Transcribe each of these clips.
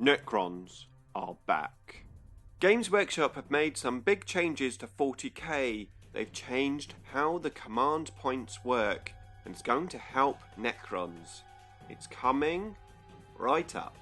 Necrons are back. Games Workshop have made some big changes to 40k. They've changed how the command points work, and it's going to help Necrons. It's coming right up.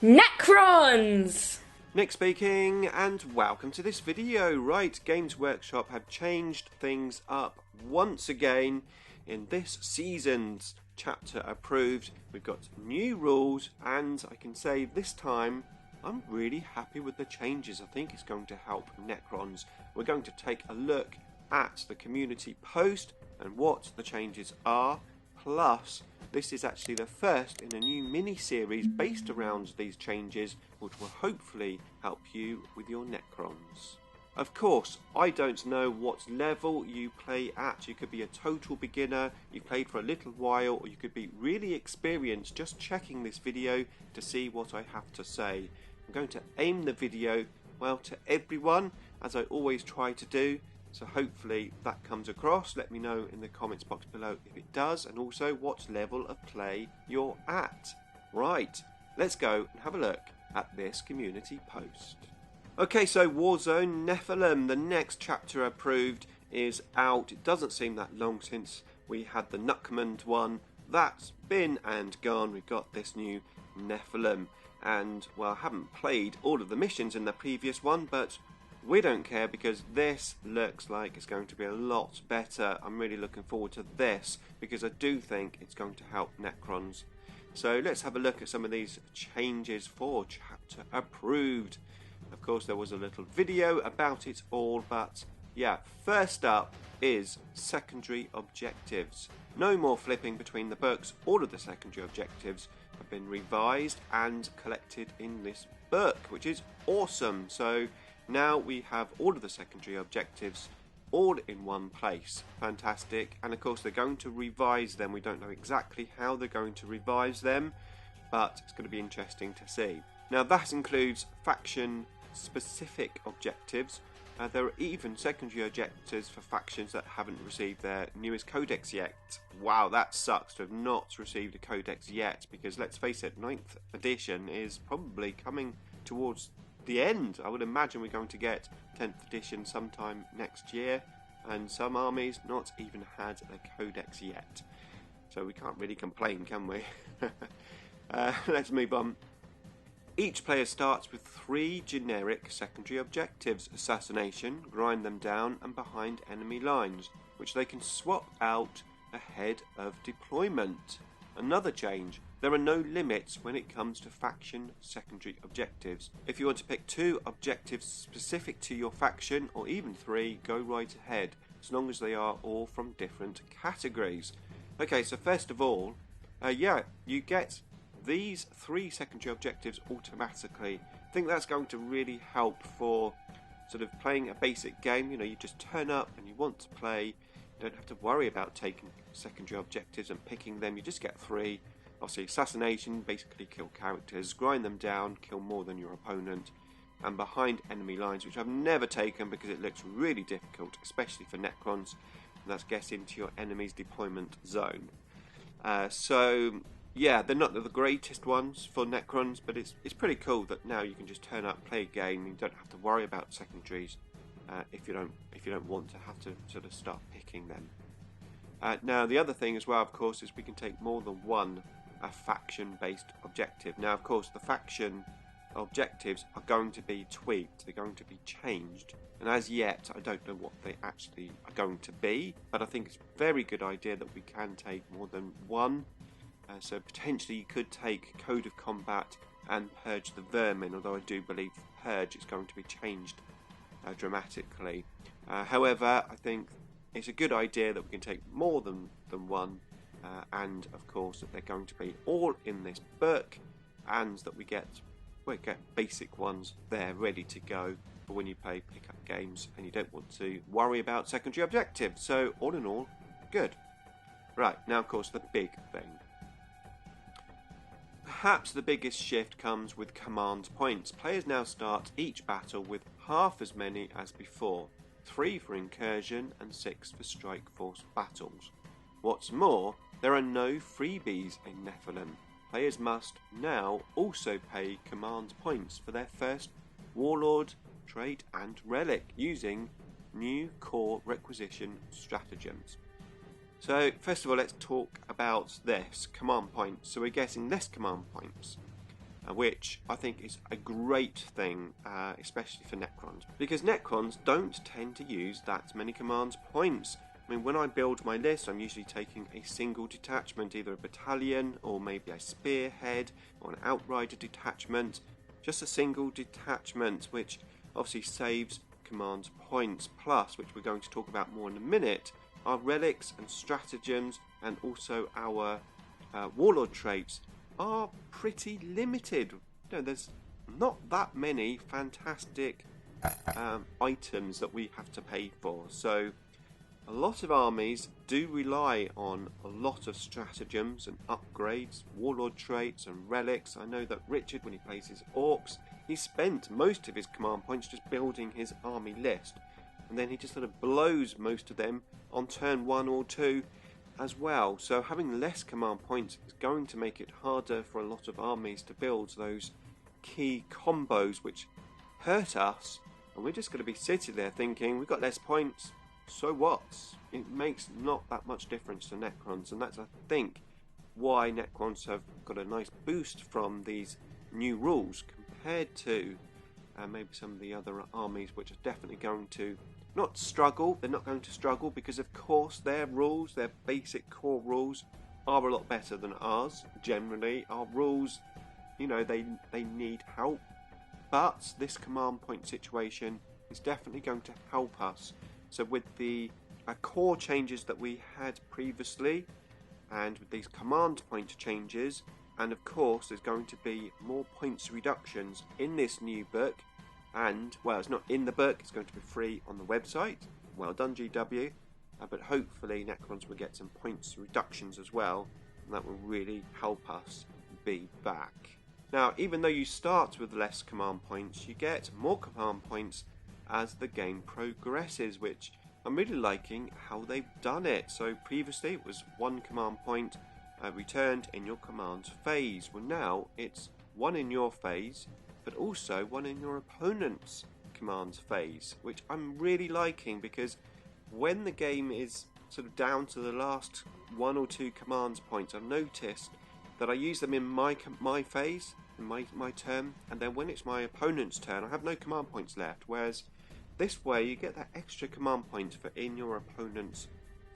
Necrons! Nick speaking, and welcome to this video. Right, Games Workshop have changed things up once again in this season's chapter approved. We've got new rules, and I can say this time I'm really happy with the changes. I think it's going to help Necrons. We're going to take a look at the community post and what the changes are. Plus, this is actually the first in a new mini series based around these changes, which will hopefully help you with your Necrons. Of course, I don't know what level you play at. You could be a total beginner, you've played for a little while, or you could be really experienced just checking this video to see what I have to say. I'm going to aim the video, well, to everyone, as I always try to do, so hopefully that comes across. Let me know in the comments box below if it does, and also what level of play you're at. Right, let's go and have a look at this community post. Okay, so Warzone Nephilim, the next chapter approved, is out. It doesn't seem that long since we had the Nuckman one. That's been and gone. We've got this new Nephilim. And, well, I haven't played all of the missions in the previous one, but we don't care because this looks like it's going to be a lot better. I'm really looking forward to this because I do think it's going to help Necrons. So let's have a look at some of these changes for chapter approved. Of course, there was a little video about it all, but yeah, first up is secondary objectives. No more flipping between the books. All of the secondary objectives have been revised and collected in this book, which is awesome. So now we have all of the secondary objectives all in one place. Fantastic. And of course, they're going to revise them. We don't know exactly how they're going to revise them, but it's going to be interesting to see. Now, that includes faction specific objectives. There are even secondary objectives for factions that haven't received their newest codex yet. Wow, that sucks to have not received a codex yet, because let's face it, 9th edition is probably coming towards the end. I would imagine we're going to get 10th edition sometime next year, and some armies not even had a codex yet. So we can't really complain, can we? Let's move on. Each player starts with 3 generic secondary objectives: assassination, grind them down, and behind enemy lines, which they can swap out ahead of deployment. Another change: there are no limits when it comes to faction secondary objectives. If you want to pick 2 objectives specific to your faction, or even 3, go right ahead, as long as they are all from different categories. Okay, so first of all, you get these 3 secondary objectives automatically. I think that's going to really help for sort of playing a basic game. You know, you just turn up and you want to play. You don't have to worry about taking secondary objectives and picking them. You just get 3. Obviously, assassination, basically kill characters, grind them down, kill more than your opponent, and behind enemy lines, which I've never taken because it looks really difficult, especially for Necrons, and that's get into your enemy's deployment zone. Yeah, they're not the greatest ones for Necrons, but it's pretty cool that now you can just turn up, play a game, and you don't have to worry about secondaries if you don't want to have to sort of start picking them. Now the other thing as well, of course, is we can take more than one faction-based objective. Now, of course, the faction objectives are going to be tweaked; they're going to be changed, and as yet, I don't know what they actually are going to be. But I think it's a very good idea that we can take more than one. So potentially you could take Code of Combat and Purge the Vermin, although I do believe Purge is going to be changed dramatically. However, I think it's a good idea that we can take more than one, and of course that they're going to be all in this book, and that we get basic ones there ready to go for when you play pickup games and you don't want to worry about secondary objectives. So all in all, good. Right, now of course the big thing. Perhaps the biggest shift comes with command points. Players now start each battle with half as many as before, 3 for incursion and 6 for strike force battles. What's more, there are no freebies in Nephilim. players must now also pay command points for their first warlord, trait and relic using new core requisition stratagems. So first of all, let's talk about this, command points. So we're getting less command points, which I think is a great thing, especially for Necrons, because Necrons don't tend to use that many command points. I mean, when I build my list, I'm usually taking a single detachment, either a battalion or maybe a spearhead or an outrider detachment, just a single detachment, which obviously saves command points. Plus, which we're going to talk about more in a minute, our relics and stratagems and also our warlord traits are pretty limited. You know, there's not that many fantastic items that we have to pay for. So a lot of armies do rely on a lot of stratagems and upgrades, warlord traits and relics. I know that Richard, when he plays his orcs, he spent most of his command points just building his army list, and then he just sort of blows most of them on turn 1 or 2 as well. So having less command points is going to make it harder for a lot of armies to build those key combos which hurt us, and we're just going to be sitting there thinking, we've got less points, so what? It makes not that much difference to Necrons, and that's, I think, why Necrons have got a nice boost from these new rules compared to maybe some of the other armies, which are definitely going to not struggle. They're not going to struggle because, of course, their rules, their basic core rules, are a lot better than ours. Generally, our rules, you know, they need help, but this command point situation is definitely going to help us. So with the core changes that we had previously, and with these command point changes, and of course there's going to be more points reductions in this new book, and, well, it's not in the book, it's going to be free on the website. Well done, GW. But hopefully Necrons will get some points reductions as well, and that will really help us be back. Now, even though you start with less command points, you get more command points as the game progresses, which I'm really liking how they've done it. So previously it was 1 command point returned in your command phase. Well, now it's 1 in your phase, but also 1 in your opponent's command phase, which I'm really liking, because when the game is sort of down to the last 1 or 2 command points, I've noticed that I use them in my phase, in my turn, and then when it's my opponent's turn, I have no command points left, whereas this way you get that extra command point for in your opponent's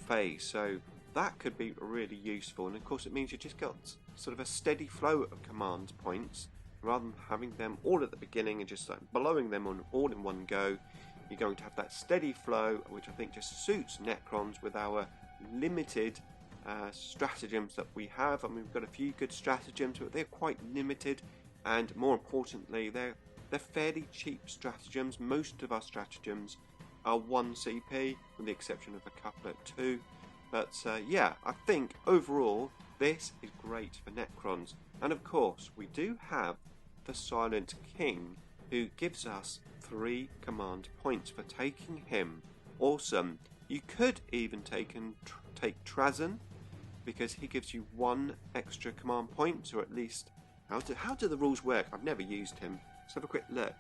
phase. So that could be really useful, and of course it means you just got sort of a steady flow of command points rather than having them all at the beginning and just like blowing them on all in one go. You're going to have that steady flow, which I think just suits Necrons with our limited stratagems that we have. I mean, we've got a few good stratagems, but they're quite limited, and more importantly, they're fairly cheap stratagems. Most of our stratagems are 1 CP, with the exception of a couple at 2. But yeah, I think overall this is great for Necrons. And of course, we do have the Silent King, who gives us 3 command points for taking him. Awesome. You could even take Trazyn, because he gives you 1 extra command point, or at least, how do the rules work? I've never used him. Let's have a quick look.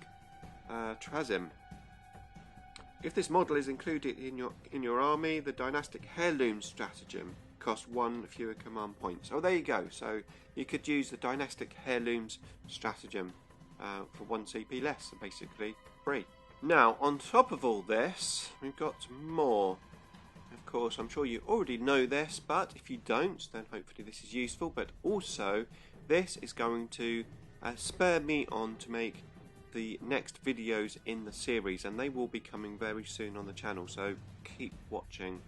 Trazyn. If this model is included in your army, the Dynastic Heirloom stratagem costs 1 fewer command points. Oh, there you go. So you could use the Dynastic Heirlooms stratagem for 1 CP less, so basically free. Now, on top of all this, we've got more. Of course, I'm sure you already know this, but if you don't, then hopefully this is useful. But also, this is going to spur me on to make the next videos in the series, and they will be coming very soon on the channel, so keep watching.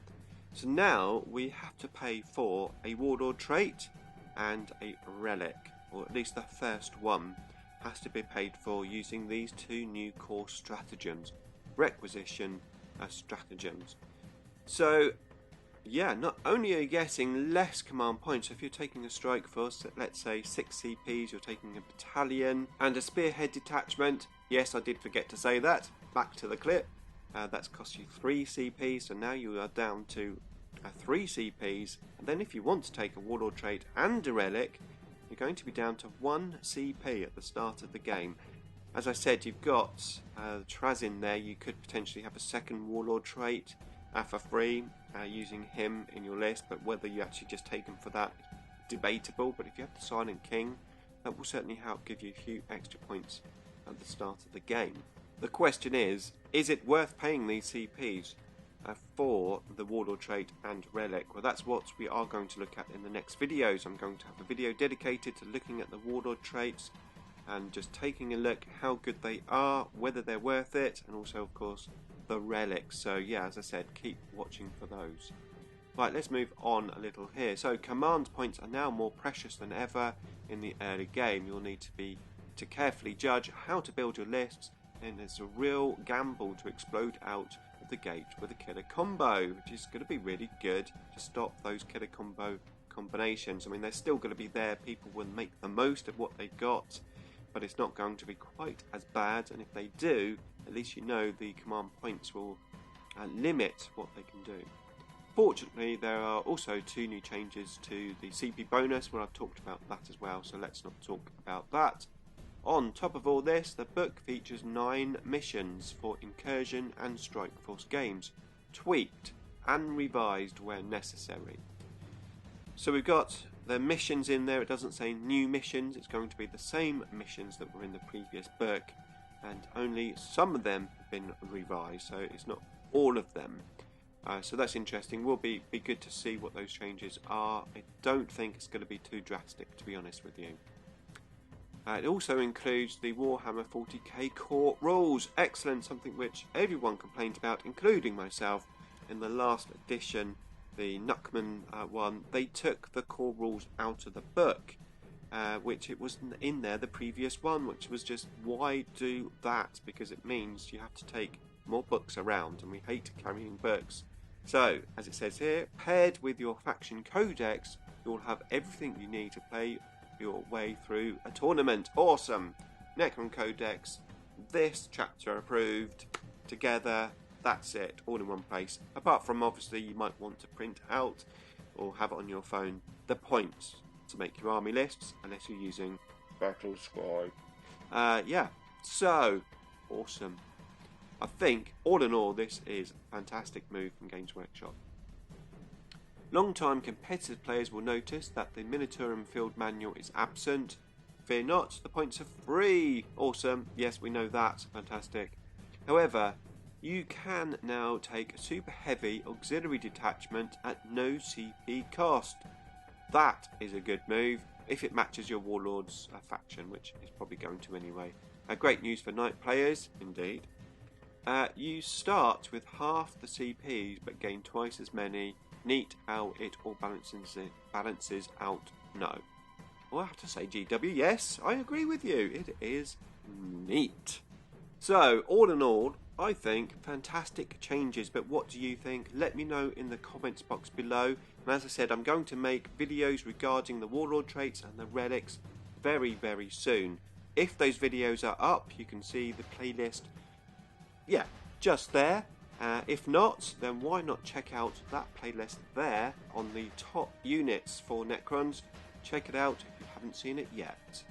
So now we have to pay for a warlord trait and a relic, or at least the first one has to be paid for using these 2 new core stratagems, requisition stratagems. So yeah, not only are you getting less command points, so if you're taking a strike force at, let's say, 6 CPs, you're taking a battalion and a spearhead detachment. Yes, I did forget to say that. Back to the clip. That's cost you 3 CPs, so now you are down to 3 CPs. And then if you want to take a warlord trait and a relic, you're going to be down to 1 CP at the start of the game. As I said, you've got Traz in there. You could potentially have a second Warlord trait for free using him in your list, but whether you actually just take him for that is debatable. But if you have the Silent King, that will certainly help give you a few extra points at the start of the game. The question is it worth paying these CPs for the Warlord trait and Relic? Well, that's what we are going to look at in the next videos. I'm going to have a video dedicated to looking at the Warlord traits and just taking a look how good they are, whether they're worth it, and also, of course, the relics. So yeah, as I said, keep watching for those. Right, let's move on a little here. So command points are now more precious than ever in the early game. You'll need to carefully judge how to build your lists, and it's a real gamble to explode out of the gate with a killer combo, which is going to be really good to stop those killer combinations. I mean, they're still going to be there. People will make the most of what they've got, but it's not going to be quite as bad, and if they do, at least you know the command points will limit what they can do. Fortunately, there are also 2 new changes to the CP bonus, where I've talked about that as well, so let's not talk about that. On top of all this, the book features 9 missions for Incursion and Strike Force games, tweaked and revised where necessary. So we've got the missions in there. It doesn't say new missions, it's going to be the same missions that were in the previous book, and only some of them have been revised, so it's not all of them. So that's interesting. Will be good to see what those changes are. I don't think it's going to be too drastic, to be honest with you. It also includes the Warhammer 40k core rules. Excellent, something which everyone complained about, including myself, in the last edition, the Nuckman one. They took the core rules out of the book, which it wasn't in there the previous one, which was just, why do that? Because it means you have to take more books around, and we hate carrying books. So, as it says here, paired with your faction codex, you'll have everything you need to play your way through a tournament. Awesome! Necron Codex, this chapter approved, together, that's it, all in one place. Apart from, obviously, you might want to print out or have it on your phone the points to make your army lists, unless you're using Battle Scribe. Yeah, so awesome. I think, all in all, this is a fantastic move from Games Workshop. Long-time competitive players will notice that the Minotaur Field Manual is absent. Fear not, the points are free. Awesome, yes, we know that, fantastic. However, you can now take a super heavy auxiliary detachment at no CP cost. That is a good move, if it matches your Warlord's faction, which is probably going to anyway. Great news for Knight players, indeed. You start with half the CPs, but gain twice as many. Neat how it all balances out. No. Well, I have to say, GW, yes, I agree with you. It is neat. So, all in all, I think fantastic changes, but what do you think? Let me know in the comments box below. And as I said, I'm going to make videos regarding the Warlord traits and the relics very, very soon. If those videos are up, you can see the playlist, yeah, just there. If not, then why not check out that playlist there on the top units for Necrons. Check it out if you haven't seen it yet.